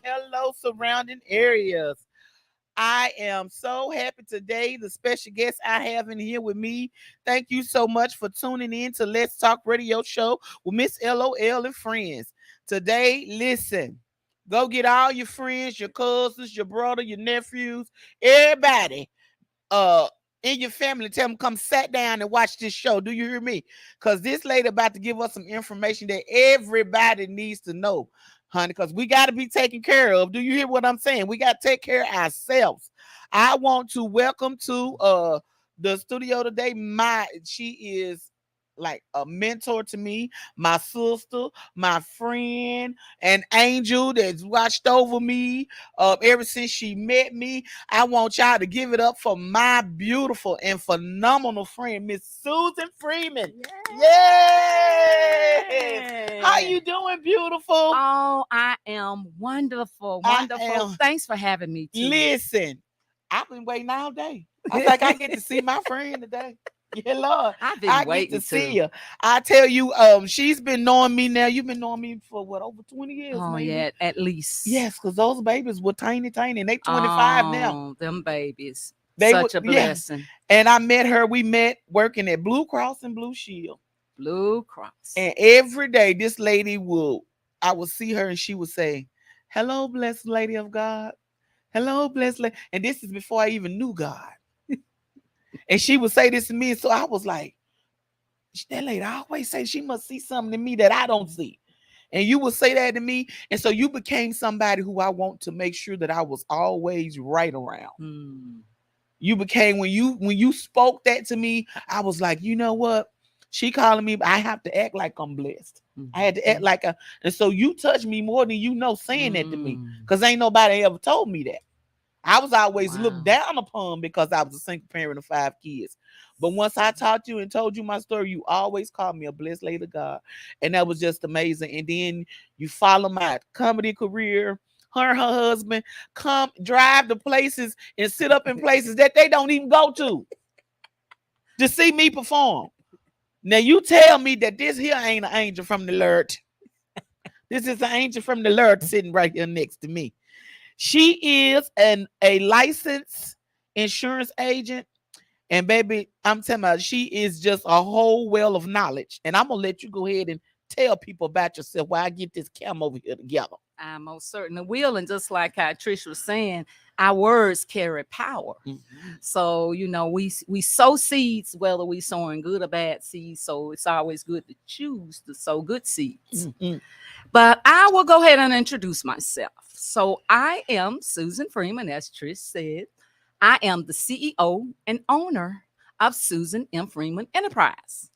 hello, surrounding areas. I am so happy today. The special guest I have in here with me. Thank you so much for tuning in to Let's Talk Radio Show with Miss LOL and friends. Today, listen, go get all your friends, your cousins, your brother, your nephews, everybody uh in your family. Tell them come sit down and watch this show. Do you hear me? Because this lady about to give us some information that everybody needs to know, honey, because we got to be taken care of. Do you hear what I'm saying? We got to take care of ourselves. I want to welcome to the studio today. She is like a mentor to me, my sister, my friend, an angel that's watched over me ever since she met me. I want y'all to give it up for my beautiful and phenomenal friend, Miss Susan Freeman. Yes. How you doing, beautiful? Oh, I am wonderful. Wonderful. Thanks for having me too. Listen, I've been waiting all day. I think I get to see my friend today. Yeah, Lord. I've been I waiting get to see her. I tell you, she's been knowing me now. You've been knowing me for what, over 20 years, Oh, maybe? yeah, at least. Yes, because those babies were tiny, and they 25 now. Oh, them babies. They Such were, a blessing. And I met her. We met working at Blue Cross and Blue Shield. Blue Cross. And every day, this lady I would see her and she would say, "Hello, blessed lady of God. Hello, blessed lady." And this is before I even knew God. And she would say this to me. So I was like, that lady always say she must see something in me that I don't see. And you would say that to me. And so you became somebody who I want to make sure that I was always right around. You became, when you spoke that to me, I was like, you know what? She calling me, but I have to act like I'm blessed. I had to act like and so you touched me more than you know saying that to me. Because ain't nobody ever told me that. I was always looked down upon because I was a single parent of 5 kids. But once I taught you and told you my story, you always called me a blessed lady of God. And that was just amazing. And then you follow my comedy career. Her and her husband come drive to places and sit up in places that they don't even go to see me perform. Now you tell me that this here ain't an angel from the Lord. This is an angel from the Lord sitting right here next to me. She is a licensed insurance agent. And baby, I'm telling you, she is just a whole well of knowledge. And I'm going to let you go ahead and tell people about yourself while I get this cam over here together. I most certainly will. And just like how Trish was saying, our words carry power. So, we sow seeds, whether we sowing good or bad seeds. So it's always good to choose to sow good seeds. But I will go ahead and introduce myself. So I am Susan Freeman, as Trish said. I am the CEO and owner of Susan M. Freeman Enterprise.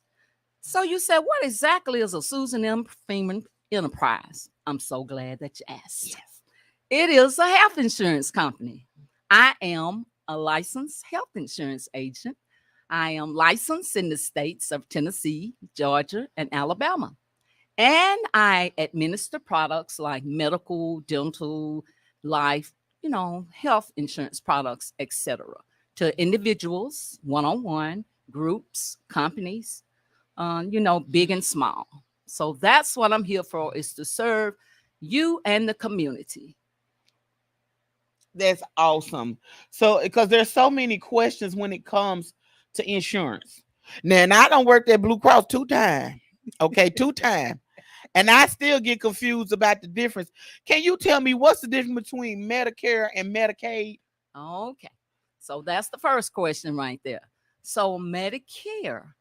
So you said, what exactly is a Susan M. Freeman Enterprise? I'm so glad that you asked. Yes. It is a health insurance company. I am a licensed health insurance agent. I am licensed in the states of Tennessee, Georgia, and Alabama. And I administer products like medical, dental, life, health insurance products, etc., to individuals, one-on-one, groups, companies, big and small. So that's what I'm here for, is to serve you and the community. That's awesome. So, because there's so many questions when it comes to insurance. Now, and I don't work at Blue Cross 2 times. Okay, 2 times. And I still get confused about the difference. Can you tell me what's the difference between Medicare and Medicaid? Okay. So that's the first question right there. So Medicare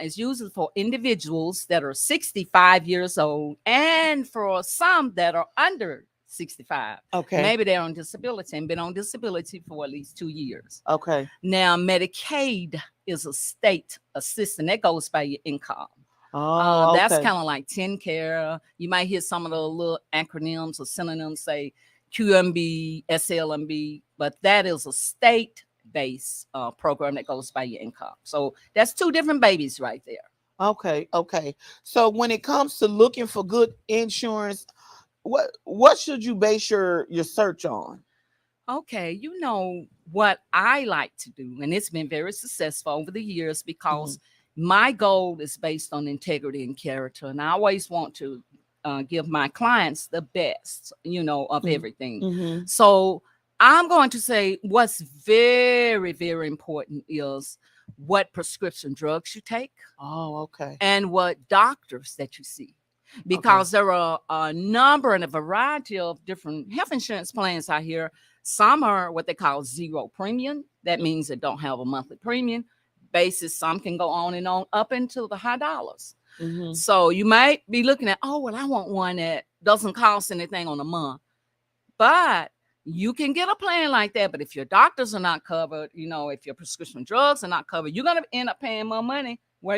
is usually for individuals that are 65 years old and for some that are under 65. Okay. Maybe they're on disability and been on disability for at least 2 years. Okay. Now, Medicaid is a state assistance that goes by your income. Oh, that's kind of like TennCare. You might hear some of the little acronyms or synonyms say QMB, SLMB, but that is a state-based program that goes by your income. So that's 2 different babies right there. Okay. So when it comes to looking for good insurance, what should you base your search on? Okay, what I like to do, and it's been very successful over the years because my goal is based on integrity and character. And I always want to give my clients the best, of Mm. everything. Mhm. So I'm going to say what's very, very important is what prescription drugs you take Oh, okay. and what doctors that you see. Okay. Because there are a number and a variety of different health insurance plans out here. Some are what they call zero premium. That means they don't have a monthly premium basis. Some can go on and on up into the high dollars. Mhm. So you might be looking at, oh, well, I want one that doesn't cost anything on a month. But you can get a plan like that. But if your doctors are not covered, if your prescription drugs are not covered, you're going to end up paying more money where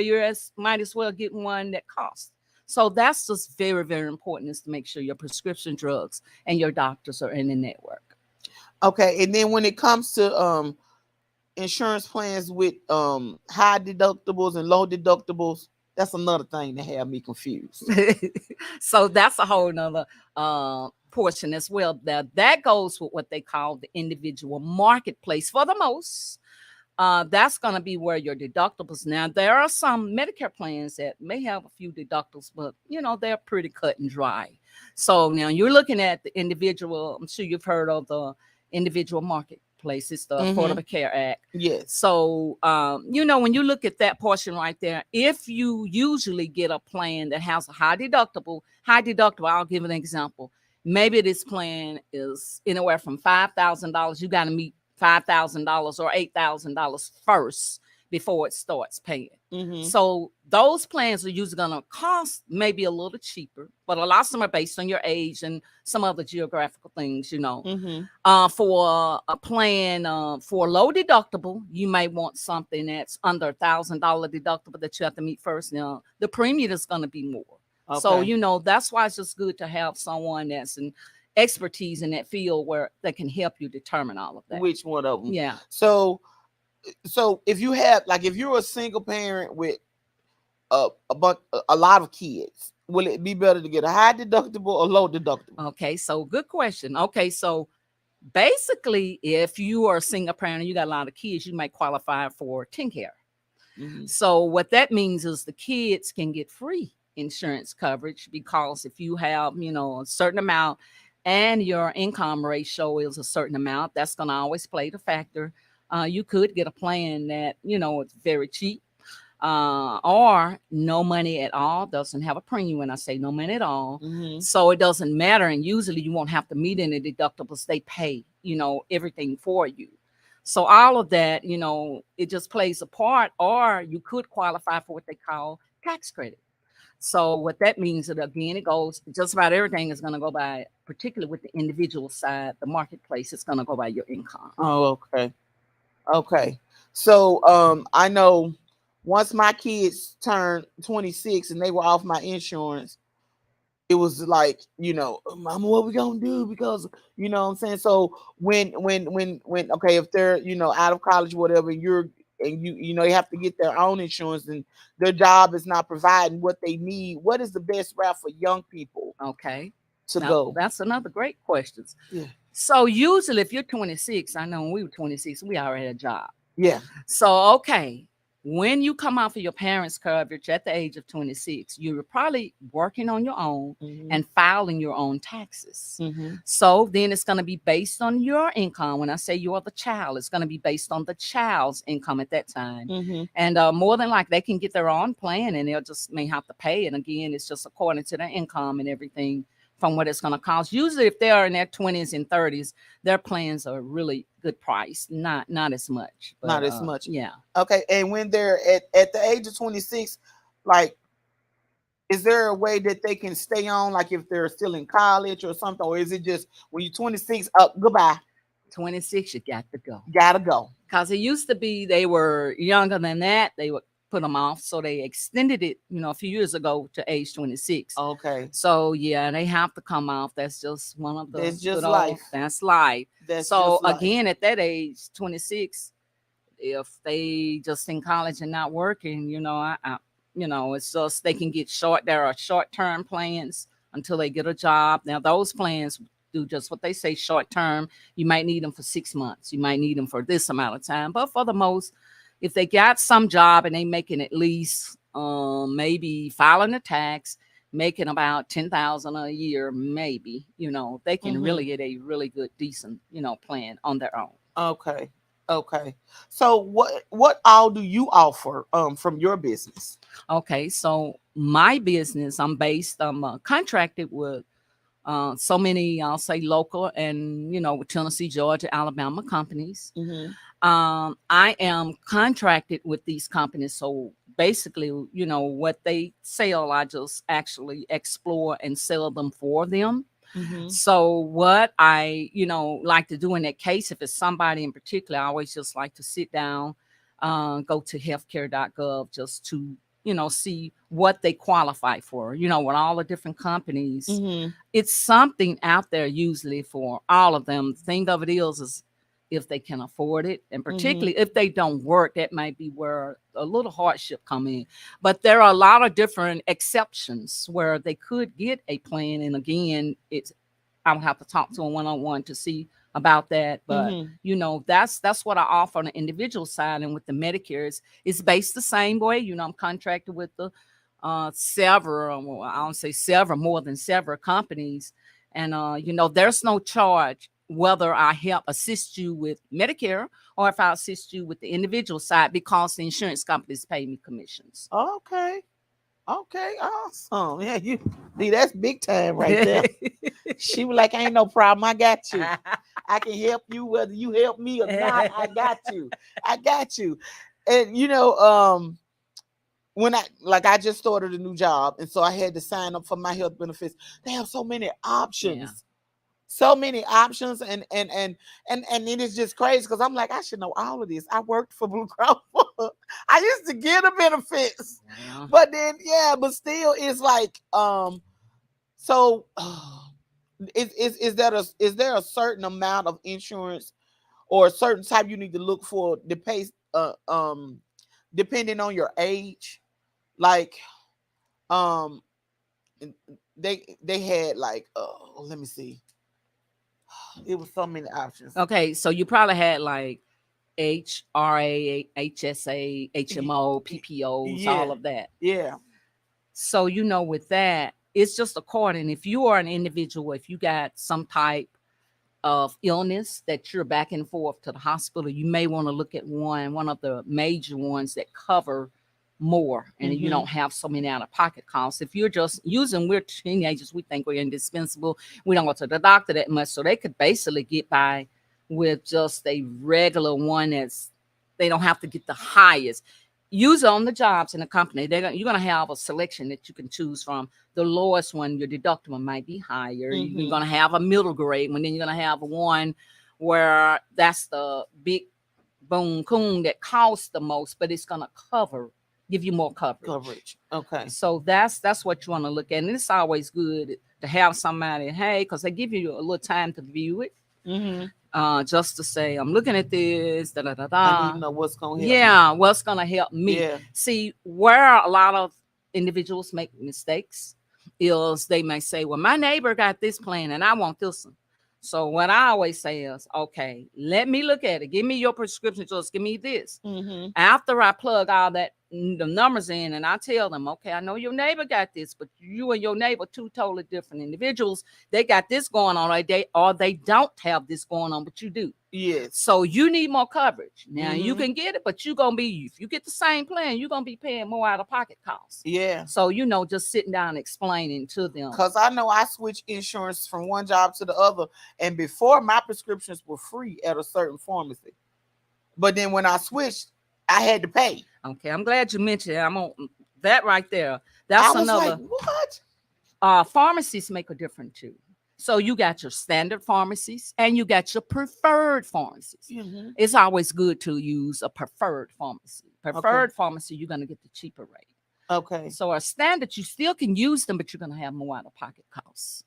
might as well get one that costs. So that's just very, very important, is to make sure your prescription drugs and your doctors are in the network. Okay, and then when it comes to insurance plans with high deductibles and low deductibles, that's another thing that have me confused. So that's a whole nother portion as well. That goes with what they call the individual marketplace for the most. That's going to be where your deductibles. Now, there are some Medicare plans that may have a few deductibles, but they're pretty cut and dry. So now you're looking at the individual. I'm sure you've heard of the individual marketplace. It's the Affordable Care Act. Yes. So, when you look at that portion right there, if you usually get a plan that has a high deductible, I'll give an example. Maybe this plan is anywhere from $5,000. You got to meet $5,000 or $8,000 first before it starts paying. Mhm. So those plans are usually going to cost maybe a little cheaper, but a lot of them are based on your age and some other geographical things, Mhm. For a plan for low deductible, you may want something that's under $1,000 deductible that you have to meet first. Now, the premium is going to be more. Okay. So, that's why it's just good to have someone that's an expertise in that field where they can help you determine all of that. Which one of them? Yeah. So if you have, like, if you're a single parent with a lot of kids, will it be better to get a high deductible or low deductible? Okay, so good question. Okay, so basically, if you are a single parent and you got a lot of kids, you might qualify for TennCare. Mhm. So what that means is the kids can get free insurance coverage, because if you have, a certain amount and your income ratio is a certain amount, that's going to always play the factor. You could get a plan that, it's very cheap, or no money at all, doesn't have a premium. When I say no money at all, Mhm. so it doesn't matter. And usually you won't have to meet any deductibles. They pay, everything for you. So all of that, it just plays a part. Or you could qualify for what they call tax credit. So what that means is, again, it goes, just about everything is going to go by, particularly with the individual side, the marketplace, it's going to go by your income. Oh, okay. Okay. So I know once my kids turned 26 and they were off my insurance, it was like, Mama, what we gonna do? Because you know what I'm saying. So when okay, if they're out of college, whatever, you have to get their own insurance, and their job is not providing what they need. What is the best route for young people Okay. to Now, go? that's another great question. Yeah. So usually if you're 26, I know when we were 26, we already had a job. Yeah. So, okay, when you come off of your parents' coverage at the age of 26, you're probably working on your own and filing your own taxes. Mhm. So then it's going to be based on your income. When I say you are the child, it's going to be based on the child's income at that time. Mhm. And more than likely, they can get their own plan and they'll just may have to pay. And again, it's just according to their income and everything from what it's going to cost. Usually if they are in their 20s and 30s, their plans are really good price, not as much. But, Not as much. Yeah. Okay. And when they're at the age of 26, like, is there a way that they can stay on, like if they're still in college or something, or is it just when you're 26, up, goodbye? 26, you got to go. Gotta go. Because it used to be they were younger than that, they would put them off. So they extended it, a few years ago to age 26. Okay. So yeah, they have to come off. That's just one of the. That's just life. That's life. That's so just life. Again, at that age, 26, if they just in college and not working, it's just they can get short. There are short-term plans until they get a job. Now those plans do just what they say, short-term. You might need them for 6 months. You might need them for this amount of time. But for the most, if they got some job and they making at least maybe filing a tax, making about 10,000 a year, maybe, they can Mhm. really get a really good, decent, plan on their own. Okay. Okay. So what all do you offer from your business? Okay, so my business, I'm contracted with so many, I'll say local and, with Tennessee, Georgia, Alabama companies. Mhm. I am contracted with these companies. So basically, what they sell, I just actually explore and sell them for them. Mhm. So what I, like to do in that case, if it's somebody in particular, I always just like to sit down, go to healthcare.gov just to, see what they qualify for, with all the different companies. Mhm. It's something out there usually for all of them. The thing of it is if they can afford it, and Mhm. particularly if they don't work, that might be where a little hardship come in. But there are a lot of different exceptions where they could get a plan. And again, it's I would have to talk to them one-on-one to see about that. But Mhm. that's what I offer on the individual side. And with the Medicare, it's based the same way. I'm contracted with the several, well, I don't say several, more than several companies. And there's no charge whether I help assist you with Medicare or if I assist you with the individual side, because the insurance companies pay me commissions. Okay. Okay. Awesome. Yeah, you see that's big time right there. She was like, "Ain't no problem. I got you. I can help you whether you help me or not. I got you. I got you." And when I just started a new job, and so I had to sign up for my health benefits. They have so many Yeah. options. So many options, and it is just crazy because I'm like, I should know all of this. I worked for Blue Cross. I used to get the benefits, Yeah. but then yeah, but still, it's like so. Is there a certain amount of insurance or a certain type you need to look for depending on your age? Like um they had like let me see, it was so many options. Okay, so you probably had like HRA, HSA, HMO, PPOs, Yeah, all of that. yeah. So, with that, it's just according. If you are an individual, if you got some type of illness that you're back and forth to the hospital, you may want to look at one of the major ones that cover more, and you Mhm. don't have so many out of pocket costs. If you're just using, we're teenagers, we think we're indispensable. We don't go to the doctor that much, so they could basically get by with just a regular one they don't have to get the highest. Use it on the jobs in the company. You're gonna have a selection that you can choose from. The lowest one, your deductible might be higher. You're Mhm. gonna have a middle grade one, then you're gonna have one where that's the big boom coon that costs the most, but it's gonna give you more coverage. Coverage. Okay. So that's what you want to look at. And it's always good to have somebody, hey, because they give you a little time to view it. Mhm. Just to say, I'm looking at this, da da da I need to da. know what's gonna help me. Yeah, what's gonna help me? Yeah. See, where a lot of individuals make mistakes is they may say, well, my neighbor got this plan and I want this one. So what I always say is, okay, let me look at it. Give me your prescription, just give me this. Mhm. After I plug all the numbers in, and I tell them, okay, I know your neighbor got this, but you and your neighbor, two totally different individuals. They got this going on, or they don't have this going on, but you do. Yes. So you need more coverage. Now you Mhm. can get it, but if you get the same plan, you're gonna be paying more out of pocket costs. Yeah. So just sitting down and explaining to them. Cause I know I switched insurance from one job to the other, and before my prescriptions were free at a certain pharmacy, but then when I switched, I had to pay. Okay, I'm glad you mentioned it. I'm on that right there. I That's was like, another. what? Pharmacies make a difference too. So you got your standard pharmacies and you got your preferred pharmacies. Mhm. It's always good to use a preferred pharmacy. Okay. Preferred pharmacy, you're gonna get the cheaper rate. Okay. So a standard, you still can use them, but you're gonna have more out of pocket costs.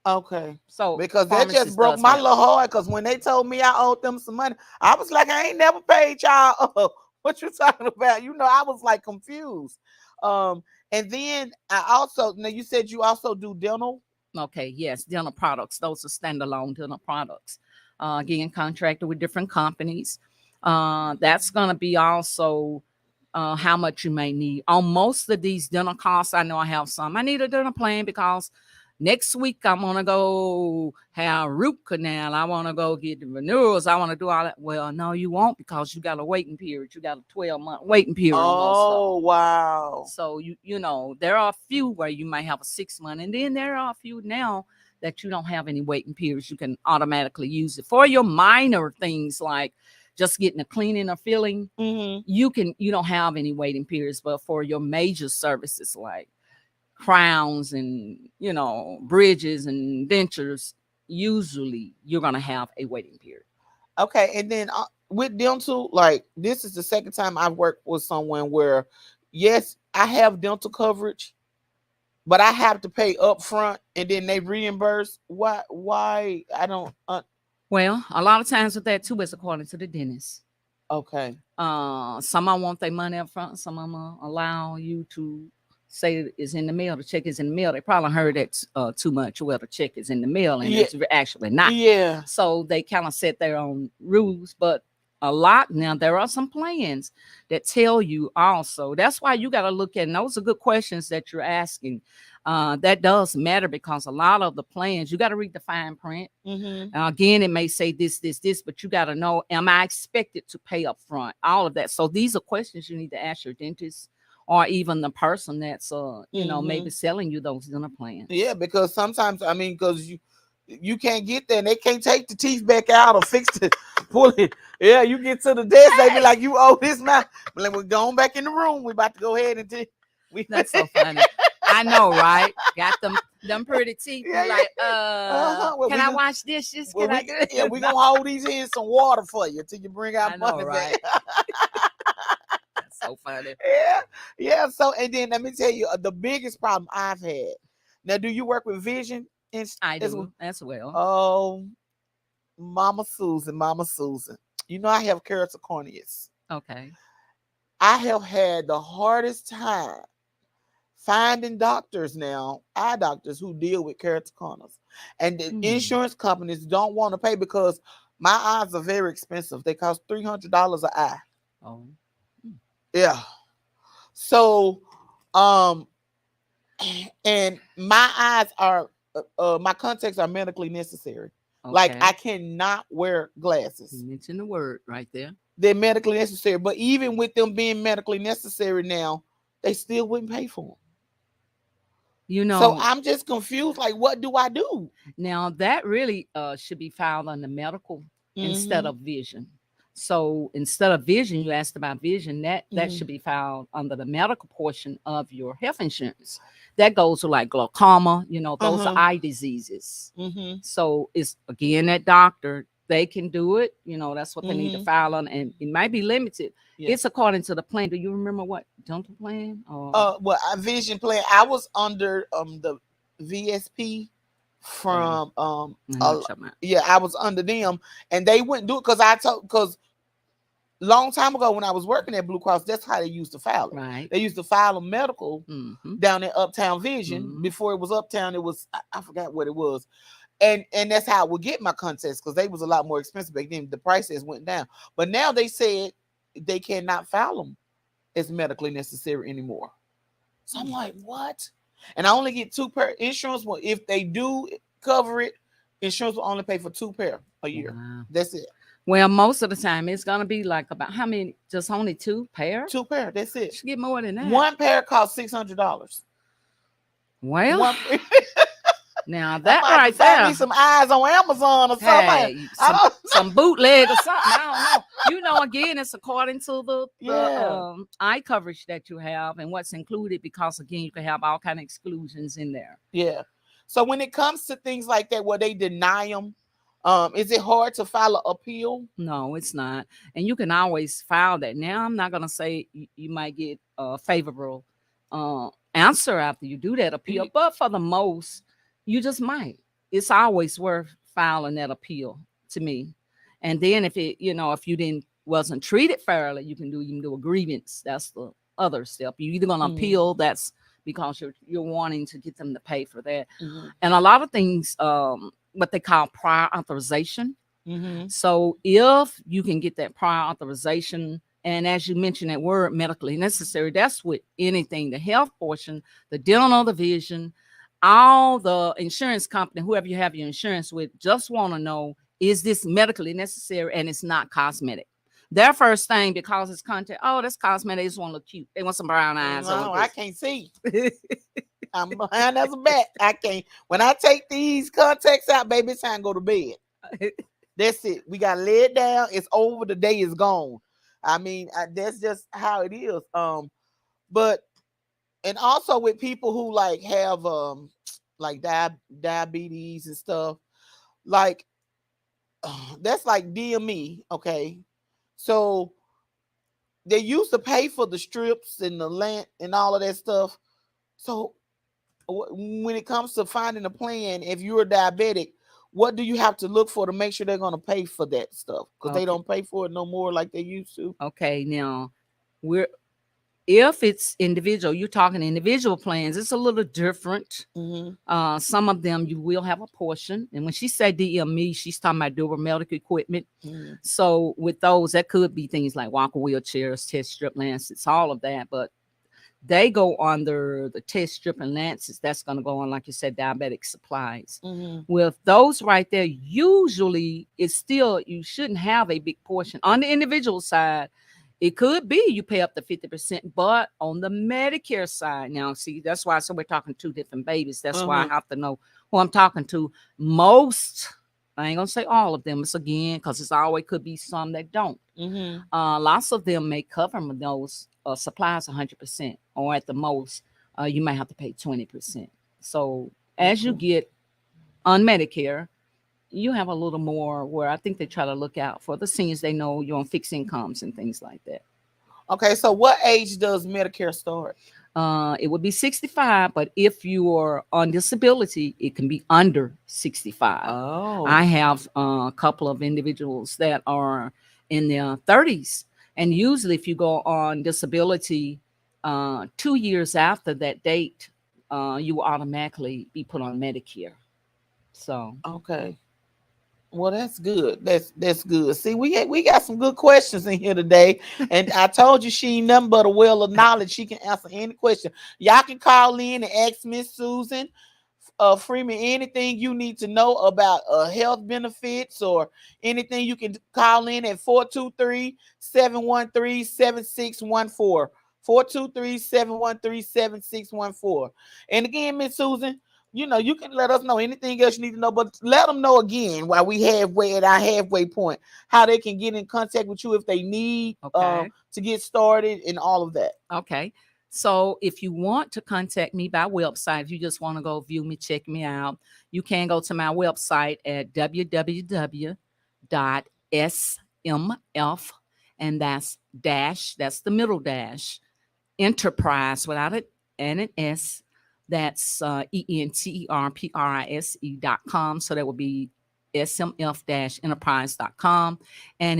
Okay. So Because that just pharmacists broke does my help. little heart. Because when they told me I owed them some money, I was like, I ain't never paid y'all. What you talking about? I was like confused. Um, and then I also now you said you also do dental. Okay, yes, dental products. Those are standalone dental products. Again, contracted with different companies. That's gonna be also how much you may need. On most of these dental costs, I know I have some. I need a dental plan because next week I'm gonna go have root canal. I want to go get the renewals. I want to do all that. Well, no, you won't because you got a waiting period. You got a 12-month waiting period on most of them. Oh, wow. So you know, there are a few where you might have a 6 month, and then there are a few now that you don't have any waiting periods. You can automatically use it for your minor things like just getting a cleaning or filling. Mm-hmm. You don't have any waiting periods, but for your major services like crowns and bridges and dentures, usually you're gonna have a waiting period. Okay, and then with dental, like this is the second time I've worked with someone where, yes, I have dental coverage, but I have to pay up front and then they reimburse. Why? Why? I don't. Well, a lot of times with that too is according to the dentist. Okay. Some I want their money up front. Some of them allow you to say it's in the mail. The check is in the mail. They probably heard that too much. Well, the check is in the mail, and it's actually not. Yeah. So they kind of set their own rules, but a lot now there are some plans that tell you also. That's why you got to look at. And those are good questions that you're asking. That does matter because a lot of the plans you got to read the fine print. Mm-hmm. Again, it may say this, but you got to know: am I expected to pay up front? All of that. So these are questions you need to ask your dentist or even the person that's maybe selling you those dental plans. Yeah, because sometimes because you can't get there and they can't take the teeth back out or fix it, pull it. Yeah, you get to the desk, they be like, you owe this now. But like, we're going back in the room. We about to go ahead and That's so funny. I know, right? Got them pretty teeth. Yeah, Like, well, can I wash dishes? Well, I do it? Yeah, we're gonna hold these in some water for you till you bring out money right? back. That's so funny. Yeah. So, and then let me tell you the biggest problem I've had. Now, do you work with vision? I do as well. Oh, Mama Susan. You know I have keratocorneas. Okay. I have had the hardest time finding doctors now, eye doctors who deal with keratoconus. And the insurance companies don't want to pay because my eyes are very expensive. They cost $300 an eye. Oh. Yeah. So, and my eyes are, my contacts are medically necessary. Okay. Like I cannot wear glasses. You mentioned the word right there. They're medically necessary. But even with them being medically necessary now, they still wouldn't pay for them. So I'm just confused. Like, what do I do? Now that really should be filed under medical instead of vision. So instead of vision, you asked about vision, that should be filed under the medical portion of your health insurance. That goes to like glaucoma, those are eye diseases. So it's again that doctor, they can do it. That's what they need to file on, and it might be limited. Yeah. It's according to the plan. Do you remember what dental plan? Well, a vision plan. I was under the VSP from I was under them, and they wouldn't do it because long time ago when I was working at Blue Cross, that's how they used to file it. Right. They used to file a medical down in Uptown Vision. Before it was Uptown, it was I forgot what it was. And that's how I would get my contacts because they was a lot more expensive back then. The prices went down. But now they said they cannot file them as medically necessary anymore. So I'm like, what? And I only get 2 pair insurance. Well, if they do cover it, insurance will only pay for 2 pair a year. Wow. That's it. Well, most of the time it's gonna be like about how many? Just only 2 pair? 2 pair. That's it. You should get more than that. 1 pair costs $600. Well, now that right there. Find me some eyes on Amazon or something. Some bootleg or something. I don't know. Again, it's according to the eye coverage that you have and what's included, because again, you can have all kind of exclusions in there. Yeah. So when it comes to things like that, where they deny them, is it hard to file an appeal? No, it's not. And you can always file that. Now, I'm not going to say you might get a favorable answer after you do that appeal, but for the most, you just might. It's always worth filing that appeal to me. And then if you wasn't treated fairly, you can do a grievance. That's the other step. You're either going to appeal, that's because you're wanting to get them to pay for that. And a lot of things, what they call prior authorization. So if you can get that prior authorization And as you mentioned that word medically necessary, that's with anything, the health portion, the dental, the vision, all the insurance company, whoever you have your insurance with, just want to know, is this medically necessary? And it's not cosmetic. Their first thing, because it's content, oh, that's cosmetic. They just want to look cute. They want some brown eyes. No, I can't see. I'm behind as a bat. I can't. When I take these contacts out, baby, it's time to go to bed. That's it. We got to lay it down. It's over. The day is gone. I mean, that's just how it is. But and also with people who like have like diabetes and stuff, like that's like DME. Okay, so they used to pay for the strips and the lint and all of that stuff. So when it comes to finding a plan, if you're a diabetic, what do you have to look for to make sure they're going to pay for that stuff? Because they don't pay for it no more like they used to. Okay, now if it's individual, you're talking individual plans, it's a little different. Mm-hmm. Some of them you will have a portion. And when she said DME, she's talking about durable medical equipment. Mm-hmm. So with those, that could be things like walker wheelchairs, test strip lancets, all of that. But they go under the test strip and lancets. That's going to go on, like you said, diabetic supplies. Mm-hmm. With those right there, usually it's still, you shouldn't have a big portion. On the individual side, it could be you pay up to 50%, but on the Medicare side, now see, that's why, so we're talking two different babies. That's why I have to know who I'm talking to. Most, I ain't gonna say all of them, it's again, because it's always could be some that don't. Mm-hmm. Lots of them may cover those supplies 100%, or at the most, you might have to pay 20%. So as you get on Medicare, you have a little more where I think they try to look out for the seniors. They know you're on fixed incomes and things like that. Okay, so what age does Medicare start? It would be 65, but if you are on disability, it can be under 65. Oh, I have a couple of individuals that are in their 30s, and usually if you go on disability 2 years after that date, you will automatically be put on Medicare. So okay. Well, that's good. That's good. See, we got some good questions in here today, and I told you she ain't nothing but a well of knowledge. She can answer any question. Y'all can call in and ask Miss Susan Freeman anything you need to know about health benefits or anything. You can call in at 423-713-7614. 423-713-7614. And again, Miss Susan, you can let us know anything else you need to know, but let them know again while we halfway at our halfway point, how they can get in contact with you if they need to get started and all of that. Okay. So if you want to contact me by website, if you just want to go view me, check me out, you can go to my website at www.smf, and that's the middle dash, enterprise without it and an S. That's enterprise.com. So that would be smf-enterprise.com. And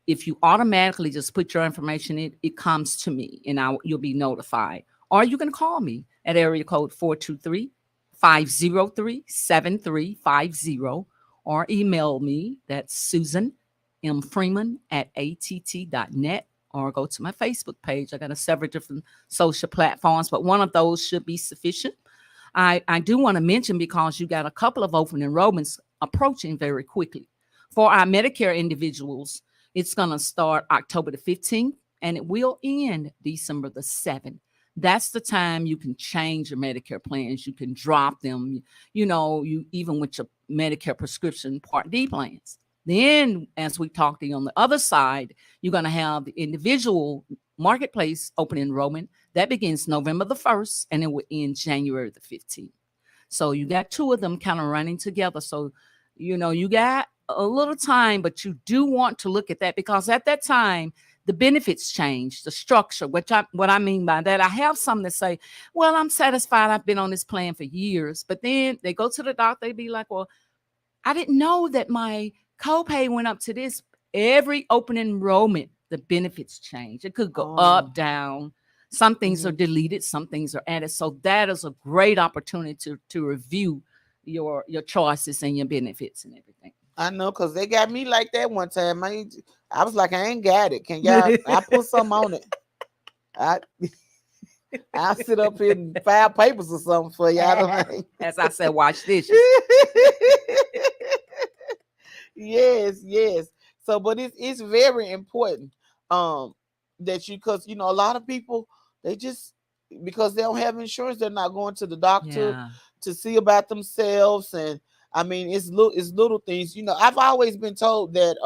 if you automatically just put your information in, it comes to me and you'll be notified. Or you can call me at area code 423-503-7350 or email me. That's Susan M. Freeman at att.net, or go to my Facebook page. I got several different social platforms, but one of those should be sufficient. I do want to mention, because you got a couple of open enrollments approaching very quickly. For our Medicare individuals, it's going to start October the 15th, and it will end December the 7th. That's the time you can change your Medicare plans. You can drop them, you even with your Medicare prescription Part D plans. Then, as we talked to you on the other side, you're going to have the individual marketplace open enrollment. That begins November the 1st, and it will end January the 15th. So you got two of them kind of running together. So, you got a little time, but you do want to look at that, because at that time, the benefits change, the structure, what I mean by that, I have some that say, well, I'm satisfied. I've been on this plan for years. But then they go to the doctor, they be like, well, I didn't know that my copay went up to this. Every open enrollment, the benefits change. It could go up, down. Some things are deleted, some things are added. So that is a great opportunity to review your choices and your benefits and everything. I know, cause they got me like that one time. I was like, I ain't got it. Can y'all? I put something on it. I I'll sit up here and file papers or something for you. I don't know. As I said, wash dishes. Yes, yes. So, but it's very important that you, because you know a lot of people, they just, because they don't have insurance, they're not going to the doctor Yeah. to see about themselves. And I mean, it's little things. You know, I've always been told that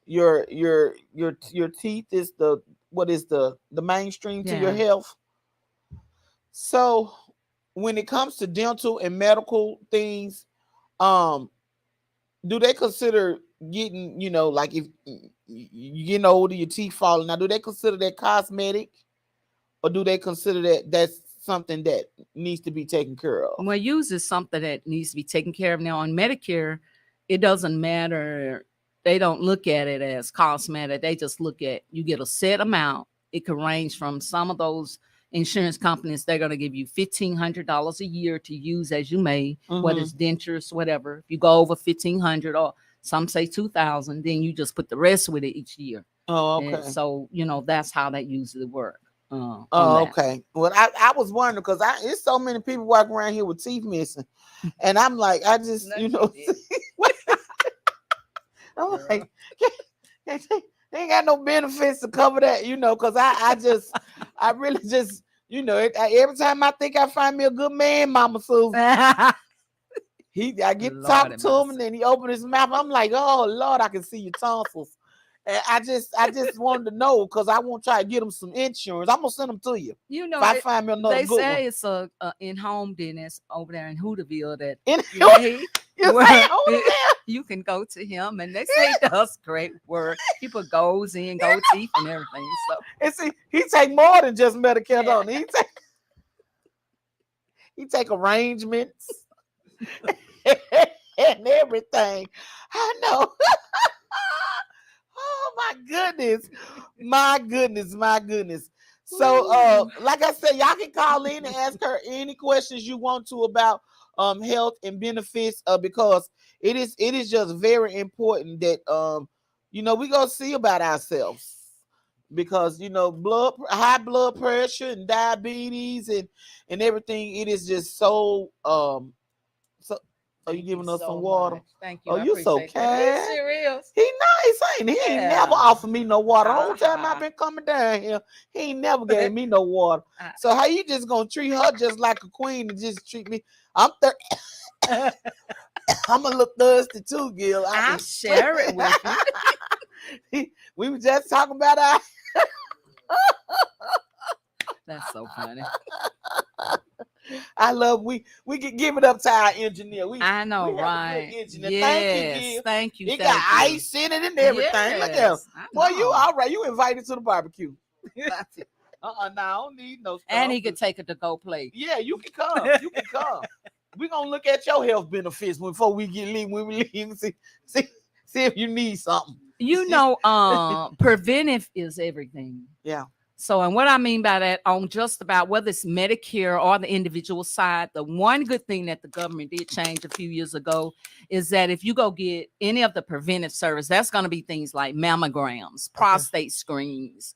your teeth is the, what is the mainstream to your Yeah. health. So when it comes to dental and medical things, um do they consider getting, like if you getting older, your teeth falling, now do they consider that cosmetic, or do they consider that that's something that needs to be taken care of? Well, use is something that needs to be taken care of. Now on Medicare, it doesn't matter. They don't look at it as cosmetic. They just look at, you get a set amount. It can range from, some of those insurance companies, they're going to give you $1,500 a year to use as you may, whether Mm-hmm. it's dentures, whatever. If you go over 1,500, or some say 2,000, then you just put the rest with it each year. Oh, And okay. so, that's how that usually work on Oh, that. okay. Well, I was wondering because it's so many people walking around here with teeth missing, and I'm like, I just, No, you did. I'm Girl. like, they ain't got no benefits to cover that, because I really just, every time I think I find me a good man, Mama Susan, I get Lord talking have to him, mercy. and then he opened his mouth. I'm like, oh Lord, I can see your tonsils. And I just wanted to know, because I want to try to get him some insurance. I'm gonna send them to you if I find me another They good one. say it's a in-home dentist over there in Hooterville that And yeah, he, you say, well, hold on. you can go to him, and they say he does great work. He put goals in, gold teeth, and everything. So And see, he take more than just Medicare, yeah. don't he? He take arrangements and everything. I know. Oh my goodness. My goodness, my goodness. So Ooh. like I said, y'all can call in and ask her any questions you want to about health and benefits, because it is just very important that we go see about ourselves, because high blood pressure and diabetes and everything, it is just so so. Are you Thank you giving us some so water? much. Thank you. Oh, I you so appreciate that. He kind. sure is. He nice, ain't he? He ain't never Yeah. offered me no water. The whole time I've Uh-huh. been coming down here, he ain't never gave me no water. I- So how you just gonna treat her just like a queen and just treat me? I'm a little thirsty too, Gil. I'll share it with you. We were just talking about our That's so funny. I love we can give it up to our engineer. I know, We have a good right? engineer. Thank you, Yes. Gil. Thank you. It got Thank you. ice in it and everything. Look at him. Yes. I Boy, you know. all right. You invited to the barbecue. Nah, I don't need no stuff. And he could take it to go play. Yeah, you can come. You can come. We're gonna look at your health benefits before we leave. When we leave, see if you need something. Preventive is everything. Yeah. So, and what I mean by that, on just about whether it's Medicare or the individual side, the one good thing that the government did change a few years ago is that if you go get any of the preventive service, that's going to be things like mammograms, prostate screens,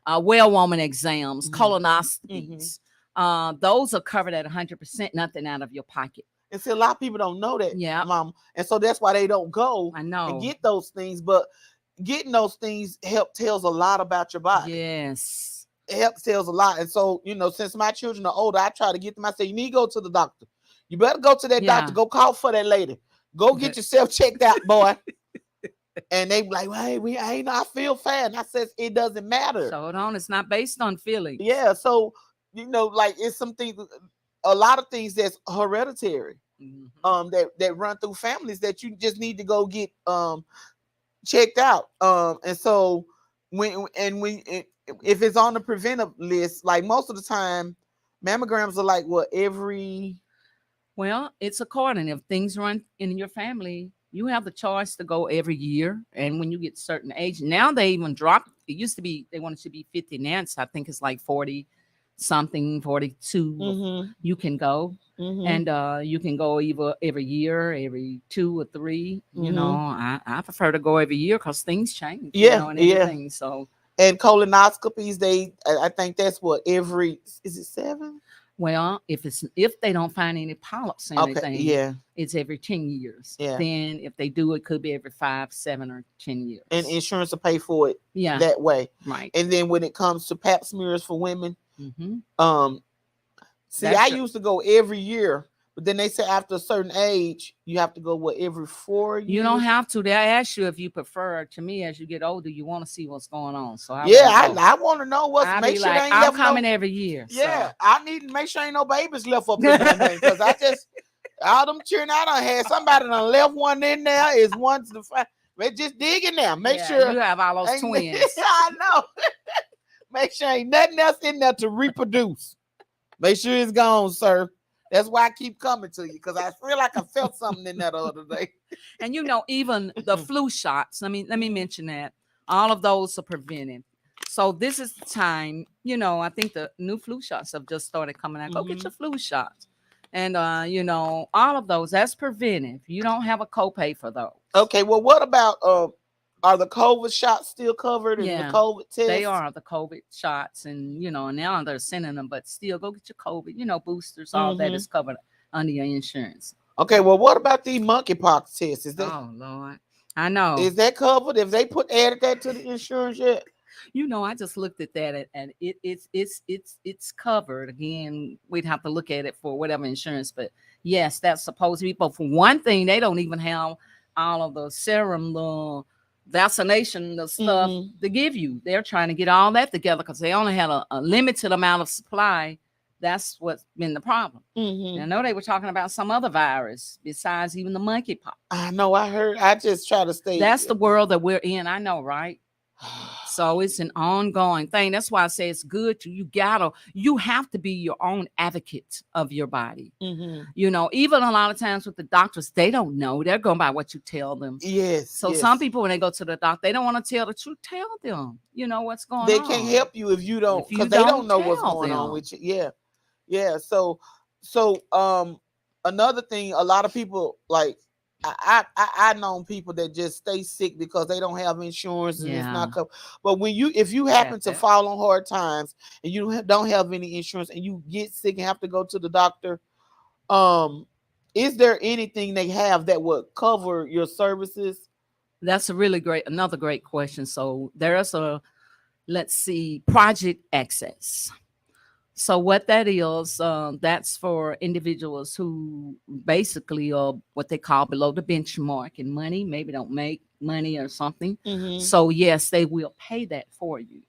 well woman exams, colonoscopies. Those are covered at 100%, nothing out of your pocket. And see, a lot of people don't know that, Yeah. Mom, and so that's why they don't go I know. and get those things. But getting those things tells a lot about your body. Yes. It tells a lot. And so, since my children are older, I try to get them. I say, you need to go to the doctor. You better go to that doctor. Go call for that lady. Go get yourself checked out, boy. And they be like, well, hey, I feel fat. And I says, it doesn't matter. So hold on, it's not based on feelings. Yeah. So, like it's something, a lot of things that's hereditary, that run through families that you just need to go get checked out. And so if it's on the preventive list, like most of the time, mammograms are like what every. Well, it's according. If things run in your family, you have the choice to go every year. And when you get certain age, now they even dropped. It used to be they wanted to be 50 now. I think it's like 40. something 42, Mm-hmm. you can go. Mm-hmm. And you can go either every year, every 2 or 3. You know, Mm-hmm. I prefer to go every year because things change, you Yeah, know, and yeah. everything. So, And colonoscopies, I think that's what every, is it 7? well, if they don't find any polyps or Okay, anything, yeah, it's every 10 years. yeah. Then if they do, it could be every 5, 7, or 10 And years. insurance will pay for it Yeah, that way. right. And then when it comes to pap smears for women, Hmm. um, see, I That's your. used to go every year, but then they say after a certain age, you have to go what, every 4 You don't years? have to. They ask you if you prefer. To me, as you get older, you want to see what's going on. So I Yeah, won't go. I want to know what's, I'll make be sure they like, ain't I'm left coming no. every year. Yeah, So I need to make sure ain't no babies left up in there, because I just, all them children I done had, somebody done left one in there. Is one's the find. They just dig in there. Make yeah, sure you have all those ain't, twins. I know. Make sure ain't nothing else in there to reproduce. Make sure it's gone, sir. That's why I keep coming to you, because I feel like I felt something in there the other day. And you know, even the flu shots. Let me mention that all of those are preventive. So this is the time. You know, I think the new flu shots have just started coming out. Go get your flu shots, and you know, all of those, that's preventive. You don't have a copay for those. Okay, well, what about are the COVID shots still covered, and the Yeah, COVID tests? they are the COVID shots, and you know, and now they're sending them, but still, go get your COVID. You know, boosters, all that is covered under your insurance. Okay, well, what about the monkeypox test? Oh Lord, I know. Is that covered? If they added that to the insurance yet? You know, I just looked at that, and it's covered. Again, we'd have to look at it for whatever insurance, but yes, that's supposed to be. But for one thing, they don't even have all of the serum, the vaccination, the stuff to give you. They're trying to get all that together because they only had a limited amount of supply. That's what's been the problem. And I know they were talking about some other virus besides even the monkeypox. I know, I heard. I just try to stay. That's the world that we're in. I know, right? So it's an ongoing thing. That's why I say it's good to you have to be your own advocate of your body. You know, even a lot of times with the doctors, they don't know. They're going by what you tell them. Yes. So some people, when they go to the doctor, they don't want to tell the truth. Tell them, you know, what's going on. They can't help you if you don't, because they don't know what's going on with you. Yeah. Yeah. So another thing, a lot of people, like, I known people that just stay sick because they don't have insurance and it's not covered. But if you happen to fall on hard times and you don't have any insurance and you get sick and have to go to the doctor, is there anything they have that would cover your services? That's another great question. So there's let's see, Project Access. So what that is, that's for individuals who basically are what they call below the benchmark in money, maybe don't make money or something. So yes, they will pay that for you,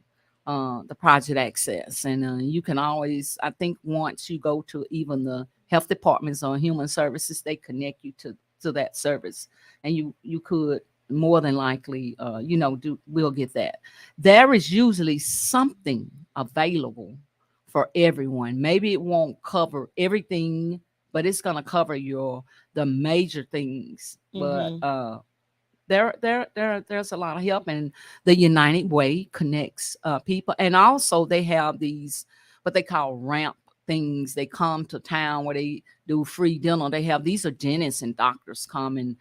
the Project Access. And you can always, I think once you go to even the health departments or human services, they connect you to that service. And you could more than likely, we'll get that. There is usually something available for everyone. Maybe it won't cover everything, but it's going to cover the major things. But there's a lot of help, and the United Way connects people, and also they have these what they call ramp things. They come to town where they do free dinner. They have these are dentists and doctors come, and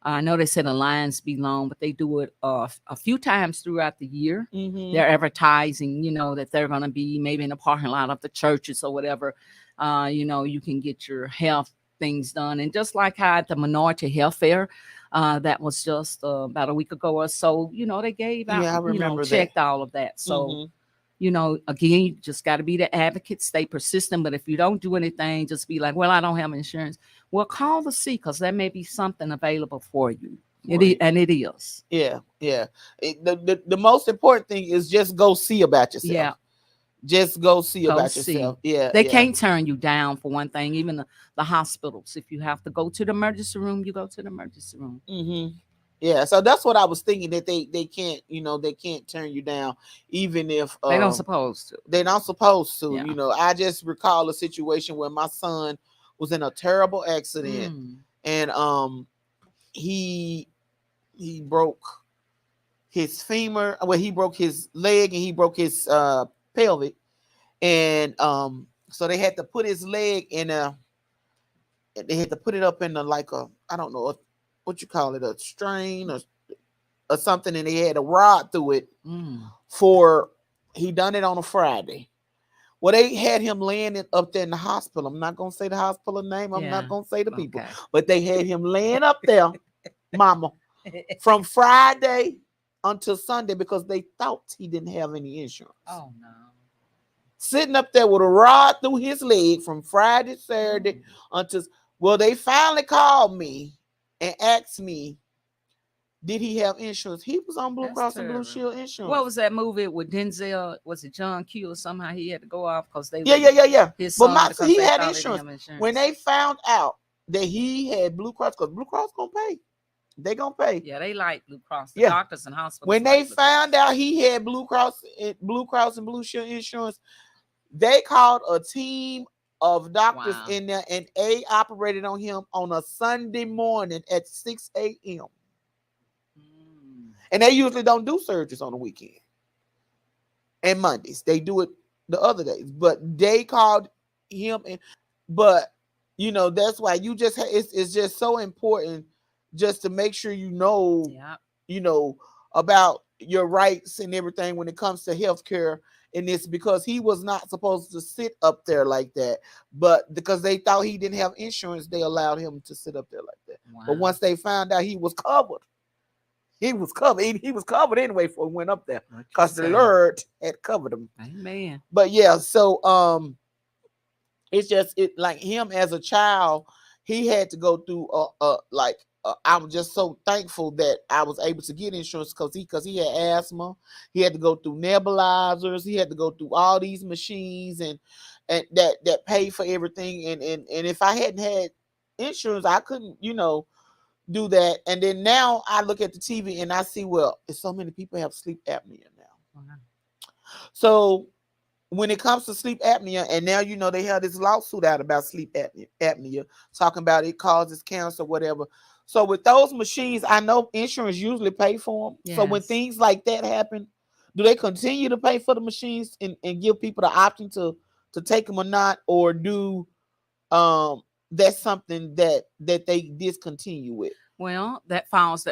I know they said the lines be long, but they do it a few times throughout the year. They're advertising, that they're going to be maybe in the parking lot of the churches or whatever. You can get your health things done. And just like how at the Minority Health Fair, that was just about a week ago or so, they gave out, I remember checked all of that. So, again, you just got to be the advocate, stay persistent. But if you don't do anything, just be like, well, I don't have insurance. Well, call the C, because there may be something available for you. Right. It is. Yeah. The most important thing is just go see about yourself. Yeah. Just go see about yourself. Yeah. They can't turn you down for one thing. Even the hospitals, if you have to go to the emergency room, you go to the emergency room. Yeah, so that's what I was thinking, that they can't, they can't turn you down, even if they don't supposed to. They're not supposed to. Yeah. I just recall a situation where my son was in a terrible accident, and he broke his femur. Well, he broke his leg and he broke his pelvic, And so they had to put his leg in a, they had to put it up in a, like a, I don't know what you call it, a strain or something, and they had a rod through it for, he done it on a Friday. Well, they had him laying it up there in the hospital. I'm not gonna say the hospital name. I'm not gonna say the people, but they had him laying up there, mama, from Friday until Sunday because they thought he didn't have any insurance. Oh no. Sitting up there with a rod through his leg from Friday, Saturday until, well, they finally called me and asked me, did he have insurance? He was on Blue Cross and Blue Shield insurance. What was that movie with Denzel? Was it John Q or somehow he had to go off because they yeah. His but son, he had insurance. When they found out that he had Blue Cross, because Blue Cross gonna pay. They gonna pay. Yeah, they like Blue Cross. The doctors and hospitals. When they found out he had Blue Cross and Blue Shield insurance, they called a team of doctors in there, and they operated on him on a Sunday morning at 6 a.m. And they usually don't do surgeries on the weekend and Mondays. They do it the other days, but they called him in. But that's why you just it's just so important just to make sure you know about your rights and everything when it comes to healthcare in this, because he was not supposed to sit up there like that, but because they thought he didn't have insurance, they allowed him to sit up there like that. But once they found out he was covered, he was covered anyway before he went up there, because the Lord had covered him. Amen. But yeah, so it's just like him as a child, he had to go through I was just so thankful that I was able to get insurance because he had asthma. He had to go through nebulizers. He had to go through all these machines and that pay for everything. And if I hadn't had insurance, I couldn't do that. And then now I look at the TV and I see, well, so many people have sleep apnea now. So when it comes to sleep apnea, and now they have this lawsuit out about sleep apnea, talking about it causes cancer, whatever. So with those machines, I know insurance usually pay for them. Yes. So when things like that happen, do they continue to pay for the machines and give people the option to take them or not, or do that's something that they discontinue with? Well, that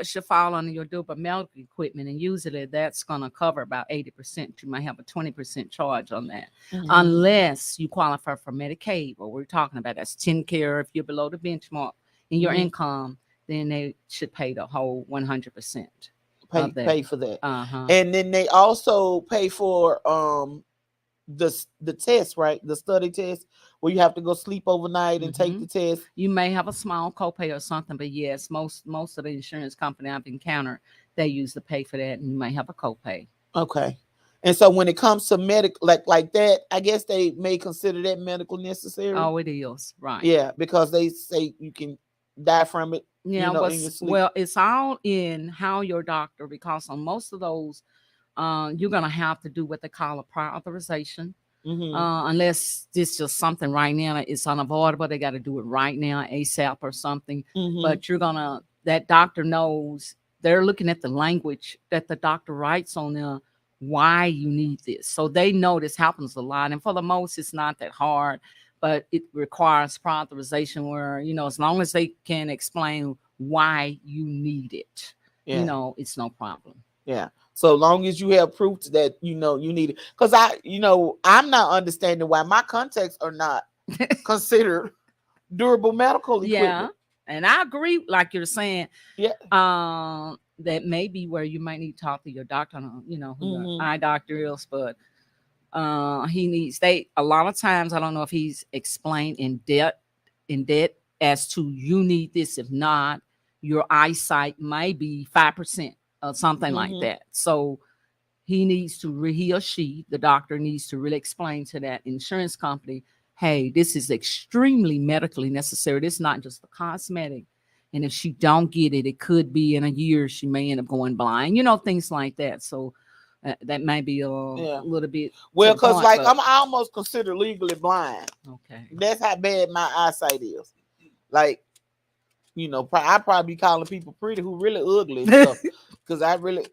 should fall under your durable medical equipment, and usually that's going to cover about 80%. You might have a 20% charge on that, unless you qualify for Medicaid. What we're talking about, that's TennCare. If you're below the benchmark in your income, then they should pay the whole 100%. Pay for that, and then they also pay for the test, right? The study test where you have to go sleep overnight and take the test. You may have a small copay or something, but yes, most of the insurance company I've encountered, they usually pay for that, and you may have a copay. Okay. And so when it comes to medical like that, I guess they may consider that medical necessary. Oh, it is, right? Yeah, because they say you can die from it. Yeah, in your sleep. Well, it's all in how your doctor, because on most of those, you're gonna have to do what they call a prior authorization. Unless this is just something right now, it's unavoidable. They got to do it right now, ASAP or something. But that doctor knows, they're looking at the language that the doctor writes on there, why you need this. So they know this happens a lot. And for the most, it's not that hard, but it requires prior authorization where, as long as they can explain why you need it, it's no problem. Yeah. So long as you have proof that you need it, because I'm not understanding why my contacts are not considered durable medical equipment. Yeah, and I agree, like you're saying. Yeah. That may be where you might need to talk to your doctor. Who your eye doctor is, but he needs. A lot of times, I don't know if he's explained in depth as to you need this. If not, your eyesight might be 5%. Or something like that. So he or she, the doctor, needs to really explain to that insurance company, hey, this is extremely medically necessary. This is not just a cosmetic. And if she don't get it, it could be in a year she may end up going blind. Things like that. So that may be a little bit. Well, because I'm almost considered legally blind. Okay. That's how bad my eyesight is. Like, I probably be calling people pretty who really ugly and stuff, because I really.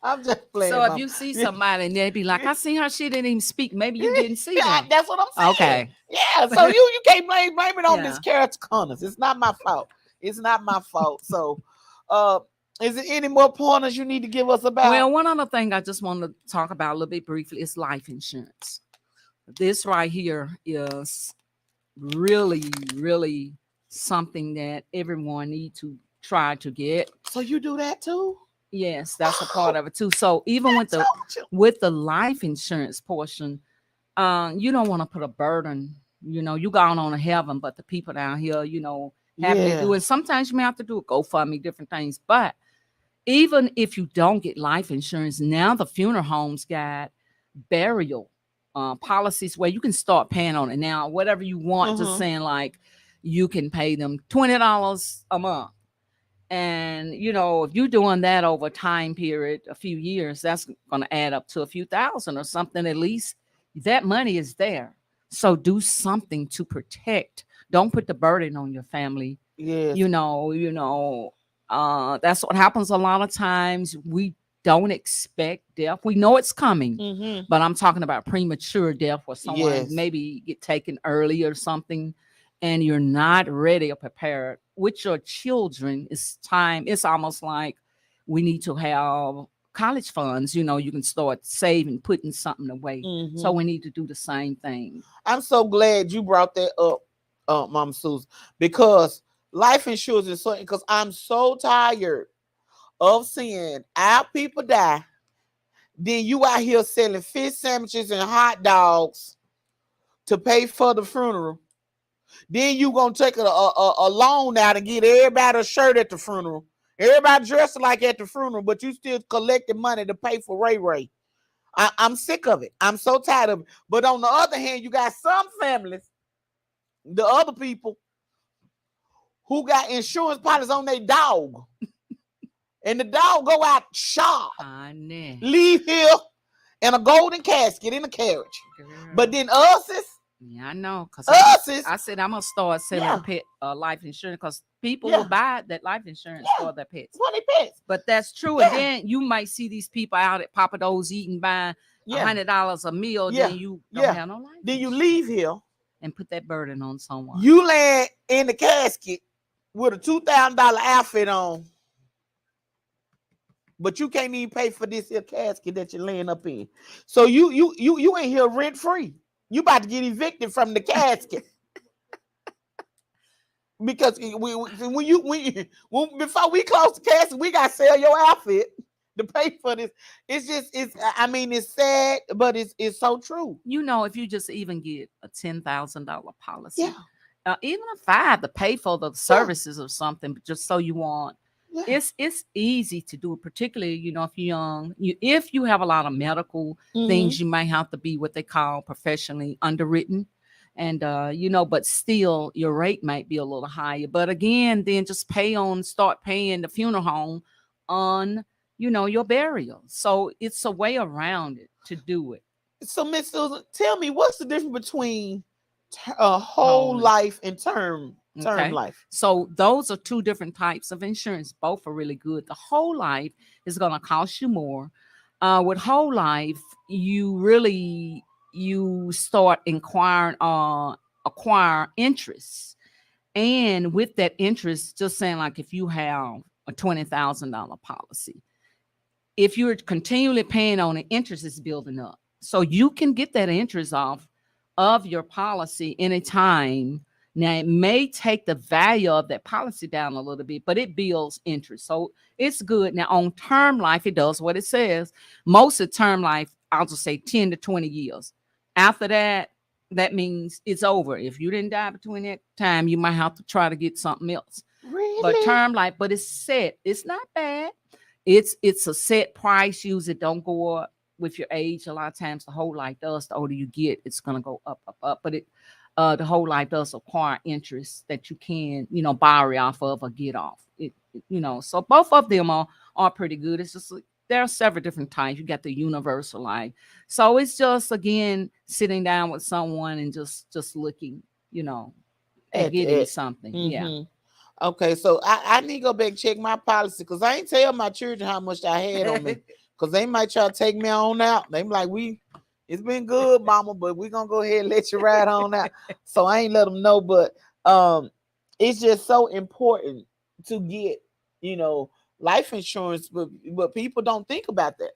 I'm just playing, So if mom. you see somebody and they be like, I seen her, she didn't even speak. Maybe you didn't see Yeah, them. that's what I'm saying. Okay. Yeah, so you can't blame it on Miss Yeah. Carrot's corners. It's not my fault. It's not my fault. So, uh, is there any more pointers you need to give us about? Well, one other thing I just want to talk about a little bit briefly is life insurance. This right here is really, really something that everyone need to try to get. So you do that too? Yes, that's a part of it too. So even with I the told you. life insurance portion, you don't want to put a burden. You know, you gone on to heaven, but the people down here, having to do Yeah. it. Sometimes you may have to do a GoFundMe, different things. But even if you don't get life insurance, now the funeral homes got burial policies where you can start paying on it now. Whatever you want, just Mhm. saying like you can pay them $20 a month. And if you're doing that over a time period, a few years, that's going to add up to a few thousand or something. At least that money is there. So do something to protect. Don't put the burden on your family. Yes. That's what happens a lot of times. We don't expect death. We know it's coming, Mhm. but I'm talking about premature death where someone Yes. maybe get taken early or something, and you're not ready or prepared. With your children, it's almost like we need to have college funds. You can start saving, putting something away. So Mhm. we need to do the same thing. I'm so glad you brought that up, Mama Susan, because life insurance is something. Because I'm so tired of seeing our people die. Then you out here selling fish sandwiches and hot dogs to pay for the funeral. Then you gonna take a loan out and get everybody a shirt at the funeral. Everybody dressed like at the funeral, but you still collecting money to pay for Ray Ray. I'm sick of it. I'm so tired of it. But on the other hand, you got some families, the other people, who got insurance policies on their dog. And the dog go out shot, Honey. leave here in a golden casket in a carriage. But then us is Yeah, I know. Cause I I said I'm gonna start selling Yeah. pet life insurance because people Yeah. will buy that life insurance Yeah. for their pets. 20 pence. But that's true. Yeah. And then you might see these people out at Papa Do's eating, buying Yeah. $100 a meal. Yeah. Then you don't Yeah. have no life. Then you insurance leave here. and put that burden on someone. You land in the casket with a $2,000 outfit on. But you can't even pay for this here casket that you're laying up in. So you ain't here rent free. You about to get evicted from the casket. Because when before we close the casket, we gotta sell your outfit to pay for this. It's sad, but it's so true. If you just even get a $10,000 policy, Yeah. even a $5 to pay for the services or something, but just so you want. Yeah. It's easy to do, particularly if you're young. If you have a lot of medical Mhm. things, you might have to be what they call professionally underwritten, and but still your rate might be a little higher. But again, then just start paying the funeral home on your burial. So it's a way around it to do it. So Miss Susan, tell me what's the difference between a whole life and term Okay. life? So those are two different types of insurance. Both are really good. The whole life is going to cost you more. With whole life, you start acquire interest, and with that interest, just saying like if you have a $20,000 policy, if you're continually paying on it, interest is building up. So you can get that interest off of your policy anytime. Now, it may take the value of that policy down a little bit, but it builds interest. So it's good. Now, on term life, it does what it says. Most of term life, I'll just say 10 to 20 years. After that, that means it's over. If you didn't die between that time, you might have to try to get something else. Really? But term life, but it's set. It's not bad. It's a set price. Usually don't go up with your age. A lot of times the whole life does. The older you get, it's gonna go up, up, up. But the whole life does acquire interest that you can, borrow off of or get off. So both of them are pretty good. It's just there are several different types. You got the universal life. So it's just again sitting down with someone and just looking, at getting something. Yeah. Mhm. Okay, so I need to go back and check my policy because I ain't tell my children how much I had on me. because they might try to take me on out. They be like, it's been good, mama, but we gonna go ahead and let you ride on out. So I ain't let them know, but it's just so important to get, you know, life insurance, but people don't think about that.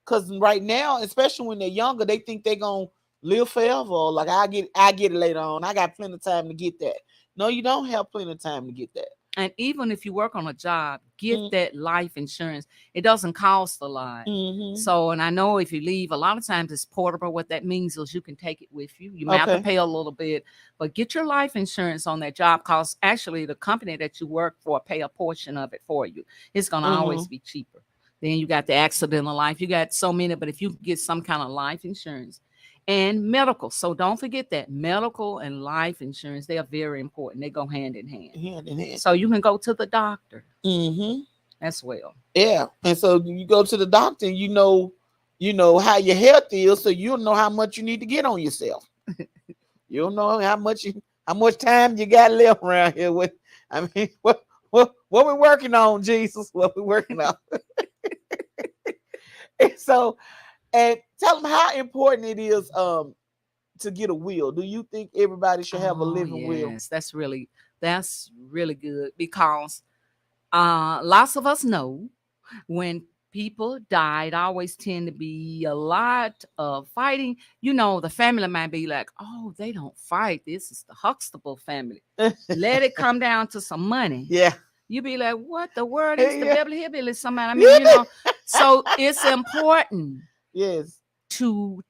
Because right now, especially when they're younger, they think they're gonna live forever. Or like I get it later on. I got plenty of time to get that. No, you don't have plenty of time to get that. And even if you work on a job, get Mm. that life insurance. It doesn't cost a lot. Mm-hmm. So, and I know if you leave, a lot of times it's portable. What that means is you can take it with you. You may have to Okay. pay a little bit, but get your life insurance on that job, because actually the company that you work for pay a portion of it for you. It's going to always Mm-hmm. be cheaper. Then you got the accidental life. You got so many, but if you get some kind of life insurance and medical. So don't forget that medical and life insurance, they are very important. They go hand in hand. Hand in hand. So you can go to the doctor Mm-hmm. as well. Yeah. And so you go to the doctor and you know how your health is, so you'll know how much you need to get on yourself. You'll know how much time you got left around here. With I mean, what we working on, Jesus? What we working on? And so, and tell them how important it is to get a will. Do you think everybody should have a Oh, living will? yes, that's really good, because lots of us know when people die, it always tend to be a lot of fighting. You know, the family might be like, "Oh, they don't fight. This is the Huxtable family. Let it come down to some money." Yeah. You be like, "What the word is the Yeah. Beverly Hillbillies?" Somebody, I mean, you know. So it's important Yes. to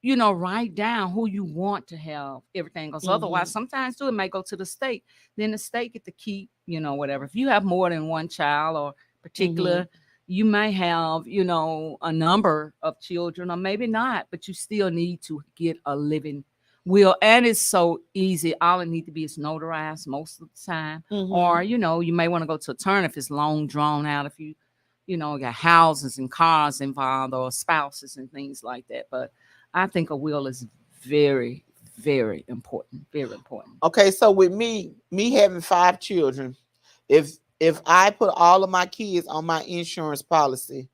write down who you want to have everything, because otherwise sometimes too it may go to the state, then the state get to keep whatever. If you have more than one child or particular, you may have a number of children, or maybe not, but you still need to get a living will. And it's so easy. All it need to be is notarized most of the time. Or you may want to go to a attorney if it's long drawn out, if you got houses and cars involved, or spouses and things like that. But I think a will is very, very important. Very important. Okay, so with me having 5 children, if I put all of my kids on my insurance policy,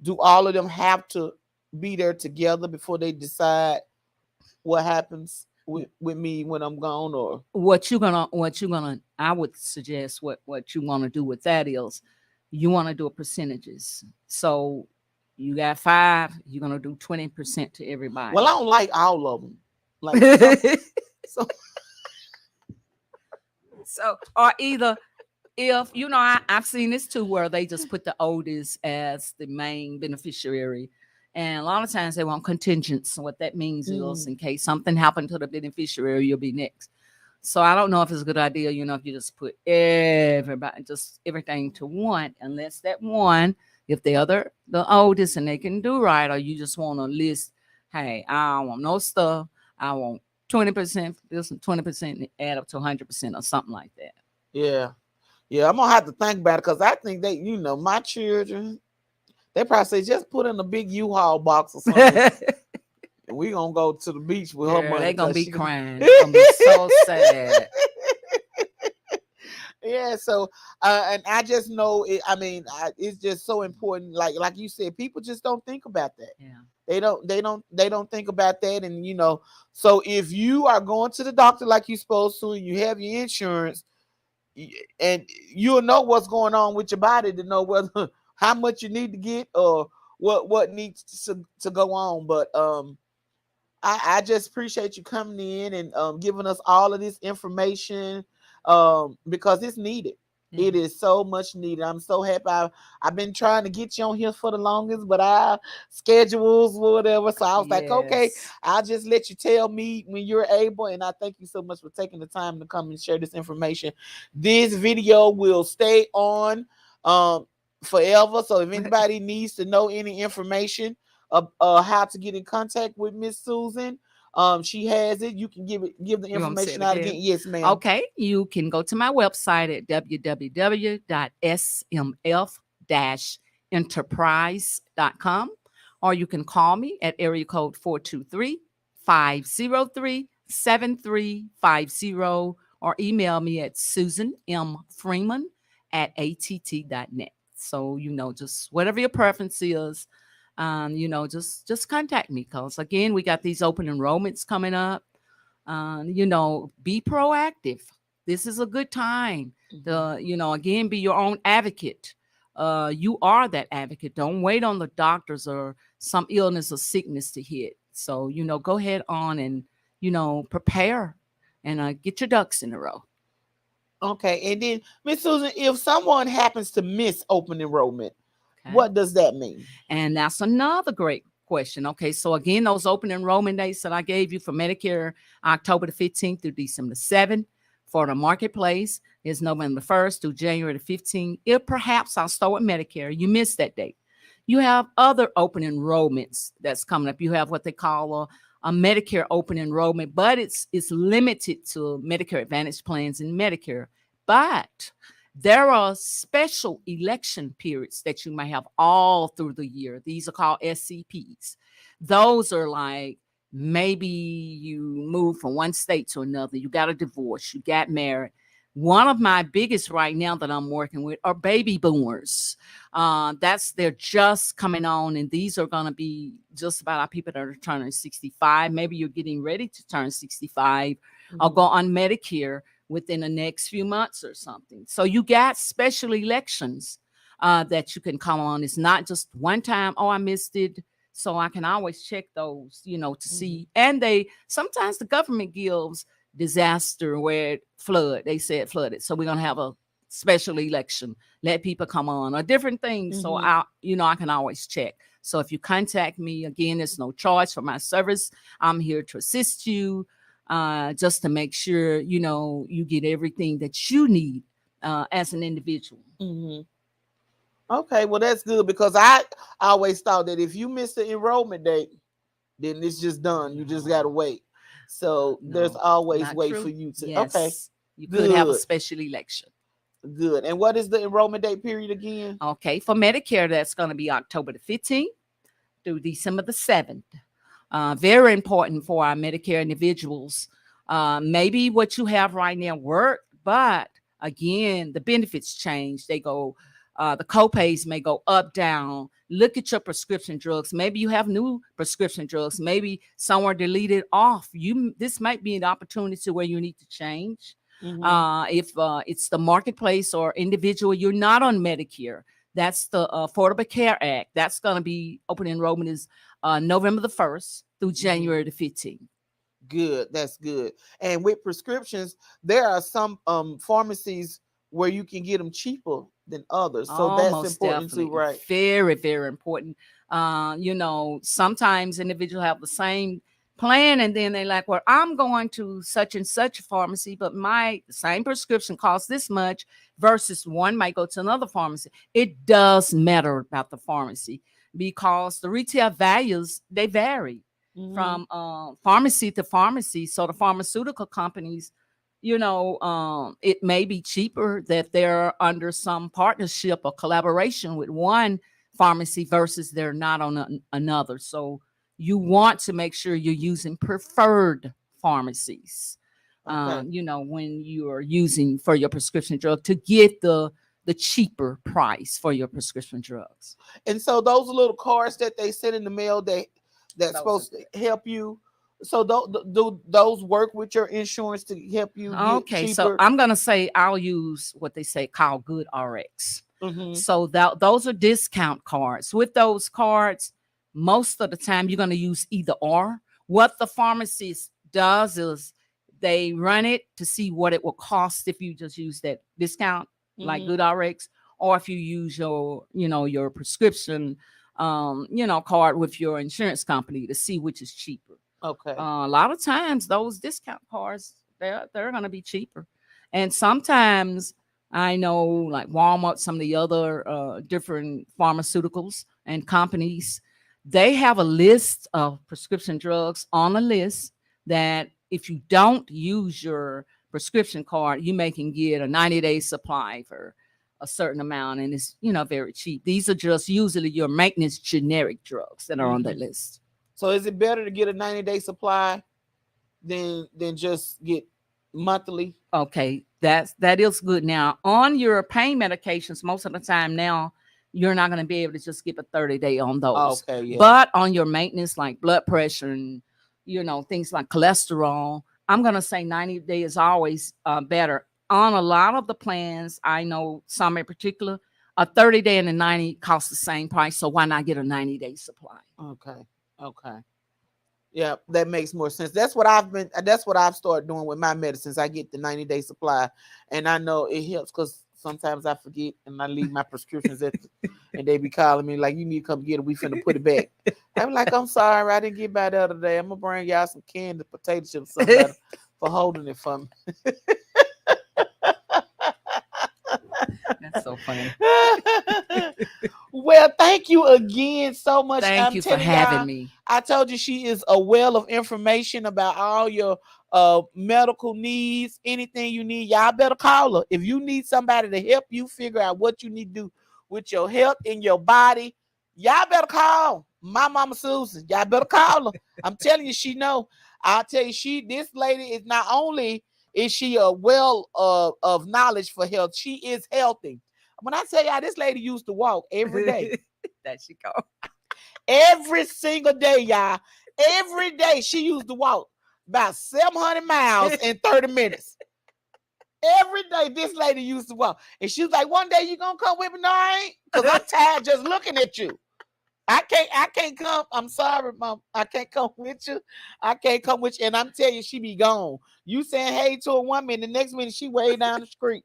do all of them have to be there together before they decide what happens with me when I'm gone? Or What you're gonna I would suggest what you want to do with that is you want to do a percentages. So you got 5, you're gonna do 20% to everybody. well, I don't like all of them. Like so So, or either, if I've seen this too, where they just put the oldest as the main beneficiary, and a lot of times they want contingents. What that means is, in case something happened to the beneficiary, you'll be next. So I don't know if it's a good idea, if you just put everything to one, unless that one, if the oldest and they can do right, or you just want to list, hey, I don't want no stuff, I want 20%, this and 20% add up to 100% or something like that. yeah. Yeah, I'm gonna have to think about it, because I think they, my children, they probably say just put in a big U-Haul box or something. And we gonna go to the beach with her money. They're gonna be crying. They're gonna be so sad. Yeah, so and I just know it. I mean, it's just so important. Like you said, people just don't think about that. Yeah. They don't think about that. And so if you are going to the doctor like you're supposed to, and you have your insurance, and you'll know what's going on with your body to know whether how much you need to get, or what needs to go on. But I just appreciate you coming in and giving us all of this information, because it's needed. Yeah. It is so much needed. I'm so happy. I've been trying to get you on here for the longest, but our schedules, whatever. So I was like, okay, Yes. I'll just let you tell me when you're able. And I thank you so much for taking the time to come and share this information. This video will stay on forever. So if anybody needs to know any information how to get in contact with Miss Susan, she has it. You can give the You want me to say information it out again? again. Yes, ma'am. Okay, you can go to my website at www.smf-enterprise.com, or you can call me at area code 423-503-7350, or email me at susanmfreeman@att.net. So, just whatever your preference is, just contact me, because again, we got these open enrollments coming up. Be proactive. This is a good time to, again, be your own advocate. You are that advocate. Don't wait on the doctors or some illness or sickness to hit. So, go ahead on and, prepare and get your ducks in a row. Okay, and then Miss Susan, if someone happens to miss open enrollment, Okay. what does that mean? And that's another great question. Okay, so again, those open enrollment dates that I gave you for Medicare, October the 15th through December the 7th. For the marketplace is November 1st through January the 15th. If perhaps I'll start with Medicare, you missed that date. You have other open enrollments that's coming up. You have what they call a Medicare open enrollment, but it's limited to Medicare Advantage plans in Medicare. But there are special election periods that you may have all through the year. These are called SCPs. Those are like, maybe you moved from one state to another, you got a divorce, you got married. One of my biggest right now that I'm working with are baby boomers. They're just coming on, and these are going to be just about our people that are turning 65. Maybe you're getting ready to turn 65 or go on Medicare within the next few months or something. So you got special elections that you can come on. It's not just one time, oh, I missed it. So I can always check those, to see. And sometimes the government gives disaster where they said flooded. So we're going to have a special election, let people come on, or different things. So I can always check. So if you contact me, again, there's no charge for my service. I'm here to assist you, just to make sure, you get everything that you need as an individual. Okay, well, that's good, because I always thought that if you miss the enrollment date, then it's just done. You just got to wait. So there's always wait for you to. Yes. Okay, You could have a special election. Good. And what is the enrollment date period again? Okay, for Medicare, that's going to be October the 15th through December the 7th. Very important for our Medicare individuals. Maybe what you have right now work, but again, the benefits change. They go, the copays may go up, down. Look at your prescription drugs. Maybe you have new prescription drugs. Maybe some are deleted off. This might be an opportunity where you need to change. If it's the marketplace or individual, you're not on Medicare. That's the Affordable Care Act. That's going to be open enrollment is November the 1st through January the 15th. Good. That's good. And with prescriptions, there are some pharmacies where you can get them cheaper than others. So that's important definitely. too, right? Very, very important. Sometimes individuals have the same plan, and then they're like, well, I'm going to such and such pharmacy, but my same prescription costs this much, versus one might go to another pharmacy. It does matter about the pharmacy, because the retail values, they vary from pharmacy to pharmacy. So the pharmaceutical companies, it may be cheaper that they're under some partnership or collaboration with one pharmacy versus they're not on another. So you want to make sure you're using preferred pharmacies, when you are using for your prescription drug to get the cheaper price for your prescription drugs. And so those little cards that they send in the mail, that's supposed to help you. So do those work with your insurance to help you get cheaper? So I'm going to say I'll use what they say called Good RX. So those are discount cards. With those cards, most of the time you're going to use either or. What the pharmacist does is they run it to see what it will cost if you just use that discount, like Good RX, or if you use your prescription, card with your insurance company to see which is cheaper. Okay. A lot of times those discount cards, they're going to be cheaper. And sometimes I know, like Walmart, some of the other different pharmaceuticals and companies, they have a list of prescription drugs on a list that if you don't use your prescription card, you can get a 90-day supply for a certain amount, and it's very cheap. These are just usually your maintenance generic drugs that are on that list. So is it better to get a 90-day supply than just get monthly? Okay, that is good. Now, on your pain medications, most of the time now, you're not going to be able to just give a 30-day on those. Okay, yeah. But on your maintenance, like blood pressure and, things like cholesterol, I'm going to say 90 days is always better. On a lot of the plans, I know some in particular, a 30-day and a 90 cost the same price. So why not get a 90-day supply? Okay. Yeah, that makes more sense. That's what I've started doing with my medicines. I get the 90-day supply, and I know it helps because sometimes I forget and I leave my prescriptions and they be calling me like, you need to come get it. We finna put it back. I'm like, I'm sorry, I didn't get by the other day. I'm gonna bring y'all some candy potato chips or something for holding it for me. That's so funny. Well, thank you again so much. Thank you for having me. I told you she is a well of information about all your medical needs. Anything you need, y'all better call her. If you need somebody to help you figure out what you need to do with your health and your body, y'all better call my mama Susan. Y'all better call her. I'm telling you, she know. I'll tell you, this lady is not only is she a well of knowledge for health, she is healthy. When I tell y'all, this lady used to walk every day. There she go. Every single day, y'all. Every day she used to walk about 700 miles in 30 minutes. Every day this lady used to walk. And she was like, one day you gonna come with me? No, I ain't. Because I'm tired just looking at you. I can't come. I'm sorry, Mom. I can't come with you. I can't come with you. And I'm telling you, she be gone. You saying hey to her 1 minute, the next minute she way down the street.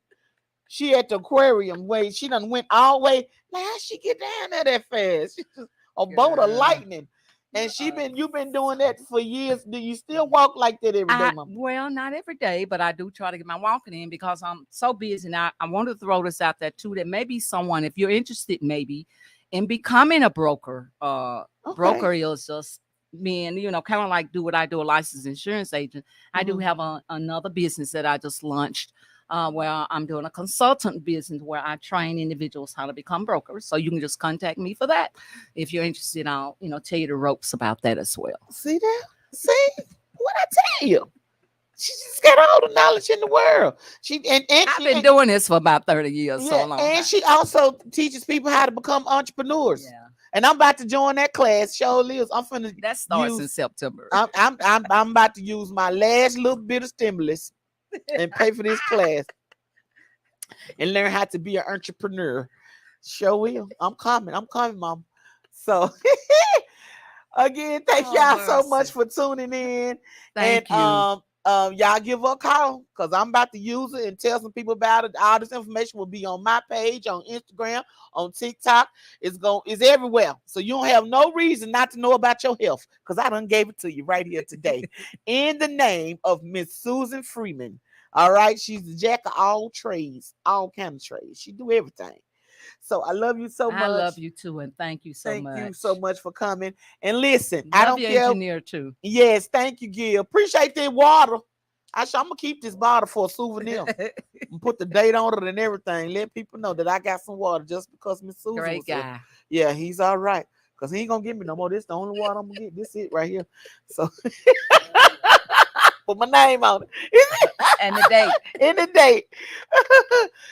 She at the aquarium way. She done went all the way. Now how she get down there that fast? She just a bolt of lightning. And you've been doing that for years. Do you still walk like that every day, Mom? Well, not every day, but I do try to get my walking in because I'm so busy. Now, I want to throw this out there too, that maybe someone, if you're interested maybe in becoming a broker, broker is just being, kind of like do what I do, a licensed insurance agent. I do have another business that I just launched. Where I'm doing a consultant business where I train individuals how to become brokers. So you can just contact me for that. If you're interested, I'll, tell you the ropes about that as well. See that? See what I tell you? She just got all the knowledge in the world. I've been doing this for about 30 years. Yeah, so long. And she also teaches people how to become entrepreneurs. Yeah. And I'm about to join that class. Show Liz. That starts in September. I'm about to use my last little bit of stimulus and pay for this class and learn how to be an entrepreneur. Sure will. I'm coming, Mom. So again, thank y'all so much for tuning in. Thank you. Y'all give her a call because I'm about to use it and tell some people about it. All this information will be on my page, on Instagram, on TikTok. It's everywhere. So you don't have no reason not to know about your health because I done gave it to you right here today. In the name of Miss Susan Freeman. All right. She's the jack of all trades, all kind of trades. She do everything. So I love you so much. I love you too, and thank you so much. Thank you so much for coming. And listen, love I don't your care. Engineer too. Yes, thank you, Gil. Appreciate that water. I'm gonna keep this bottle for a souvenir. And put the date on it and everything. Let people know that I got some water just because Miss Susan. Great guy. Yeah, he's all right. Because he ain't gonna give me no more. This is the only water I'm gonna get. This is it right here. So put my name on it. And the date. And the date.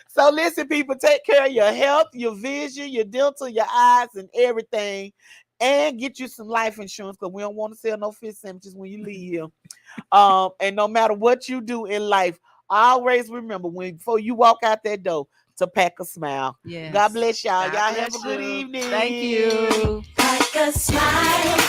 So listen, people, take care of your health, your vision, your dental, your eyes, and everything. And get you some life insurance because we don't want to sell no fish sandwiches when you leave here. And no matter what you do in life, always remember before you walk out that door to pack a smile. Yes. God bless y'all. God Y'all bless have a good you. evening. Thank you. Pack a smile.